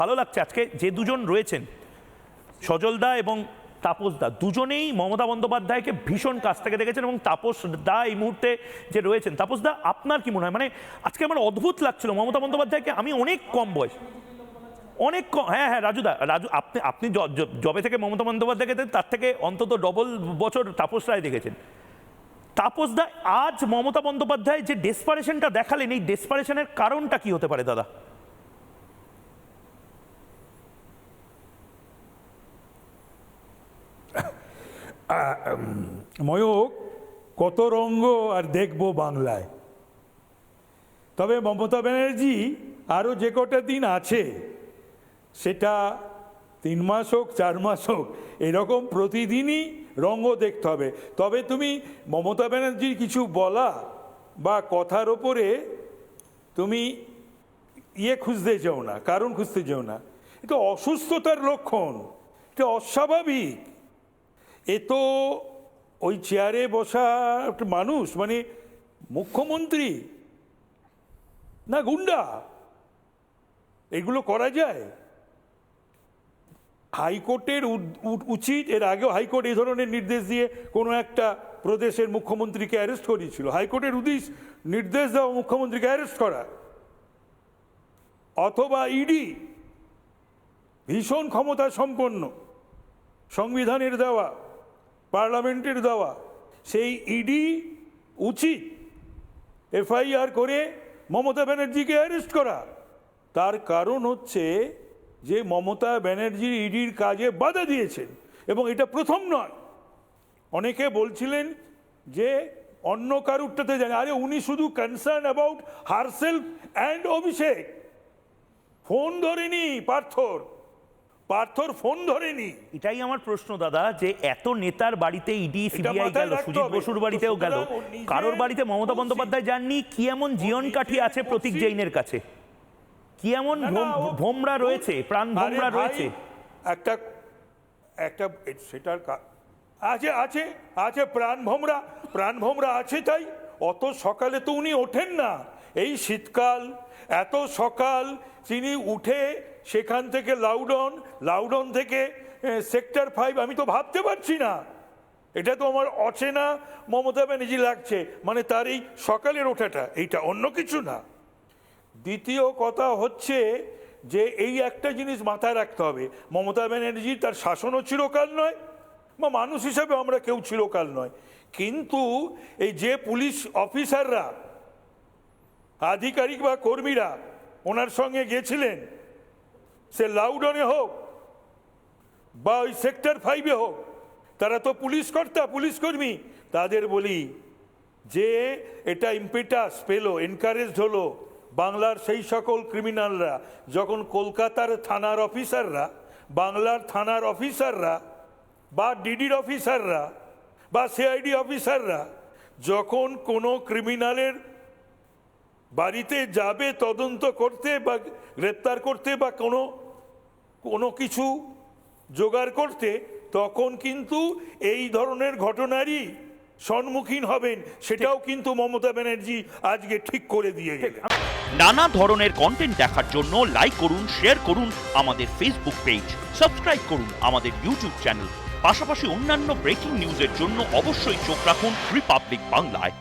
ভালো লাগছে আজকে যে দুজন রয়েছেন, সজলদা এবং তাপসদা, দুজনেই মমতা বন্দ্যোপাধ্যায়কে ভীষণ কাছ থেকে দেখেছেন এবং তাপসদা এই মুহূর্তে যে রয়েছেন। তাপসদা, আপনার কি মনে হয়? মানে আজকে আমার অদ্ভুত লাগছিল মমতা বন্দ্যোপাধ্যায়কে, আমি অনেক কম বয়স, অনেক কম, হ্যাঁ হ্যাঁ রাজুদা, আপনি জবে থেকে মমতা বন্দ্যোপাধ্যায়কে তার থেকে অন্তত ডবল বছর তাপস রায় দেখেছেন। তাপসদা, আজ মমতা বন্দ্যোপাধ্যায় যে ডেসপারেশনটা দেখালেন, এই ডেসপারেশনের কারণটা কি হতে পারে দাদা? ময়ূক, কত রঙ্গ আর দেখবো বাংলায়। তবে মমতা ব্যানার্জি আরও যে কটা দিন আছে, সেটা 3 মাস হোক 4 মাস হোক, এরকম প্রতিদিনই রঙ্গ দেখতে হবে। তবে তুমি মমতা ব্যানার্জির কিছু বলা বা কথার ওপরে তুমি খুঁজতে যাও না, কারণ খুঁজতে যাও না। এটা অসুস্থতার লক্ষণ, এটা অস্বাভাবিক। এ তো ওই চেয়ারে বসা একটা মানুষ, মানে মুখ্যমন্ত্রী না গুন্ডা? এগুলো করা যায়? হাইকোর্টের উচিত, এর আগেও হাইকোর্ট এই ধরনের নির্দেশ দিয়ে কোনো একটা প্রদেশের মুখ্যমন্ত্রীকে অ্যারেস্ট করিয়েছিল। হাইকোর্টের নির্দেশ দেওয়া মুখ্যমন্ত্রীকে অ্যারেস্ট করা, অথবা ইডি ভীষণ ক্ষমতা সম্পন্ন, সংবিধানের দেওয়া, পার্লামেন্টের দেওয়া, সেই ইডি উচিত এফআইআর করে মমতা ব্যানার্জিকে অ্যারেস্ট করা। তার কারণ হচ্ছে যে মমতা ব্যানার্জির ইডির কাজে বাধা দিয়েছেন, এবং এটা প্রথম নয়। অনেকে বলছিলেন যে অন্য কারুরটাতে জানে, আরে উনি শুধু concern about herself and Abhishek. Phone ধরেনি পার্থর ফোন ধরেনি। এটাই আমার প্রশ্ন দাদা, যে এত নেতার বাড়িতে ইডি সিবিআই গেল, সুজিত বসুর বাড়িতেও গেল, কারোর বাড়িতে মমতা বন্দ্যোপাধ্যায় যাননি। কি এমন জীবন কাঠি আছে প্রতীক জৈনের কাছে? কি এমন ভোমরা রয়েছে, প্রাণ ভোমরা রয়েছে? একটা সেটার আছে প্রাণ ভোমরা আছে। তাই অত সকালে তো উনি ওঠেন না। এই শীতকাল, এত সকাল তিনি উঠে সেখান থেকে লাউডন থেকে সেক্টর 5, আমি তো ভাবতে পারছি না। এটা তো আমার অচেনা মমতা ব্যানার্জি লাগছে, মানে তার এই সকালের ওঠাটা, এইটা অন্য কিছু না। দ্বিতীয় কথা হচ্ছে যে এই একটা জিনিস মাথায় রাখতে হবে, মমতা ব্যানার্জি তার শাসনও চিরকাল নয়, বা মানুষ হিসাবে আমরা কেউ চিরকাল নয়। কিন্তু এই যে পুলিশ অফিসাররা, আধিকারিক বা কর্মীরা ওনার সঙ্গে গেছিলেন, সে লাউডনে হোক বা ওই সেক্টর 5-এ হোক, তারা তো পুলিশ কর্মী। তাদের বলি যে এটা ইম্পেটাস পেলো, এনকারেজড হলো বাংলার সেই সকল ক্রিমিনালরা, যখন কলকাতার থানার অফিসাররা, বাংলার থানার অফিসাররা, বা ডিডির অফিসাররা, বা সিআইডি অফিসাররা যখন কোনো ক্রিমিনালের বাড়িতে যাবে তদন্ত করতে বা গ্রেপ্তার করতে বা কোনো কিছু জোগাড় করতে, তখন কিন্তু এই ধরনের ঘটনারই সম্মুখীন হবেন। সেটাও কিন্তু মমতা ব্যানার্জি আজকে ঠিক করে দিয়ে গেলেন। নানা ধরনের কন্টেন্ট দেখার জন্য লাইক করুন, শেয়ার করুন আমাদের ফেসবুক পেজ, সাবস্ক্রাইব করুন আমাদের ইউটিউব চ্যানেল। পাশাপাশি অন্যান্য ব্রেকিং নিউজের জন্য অবশ্যই চোখ রাখুন রিপাবলিক বাংলায়।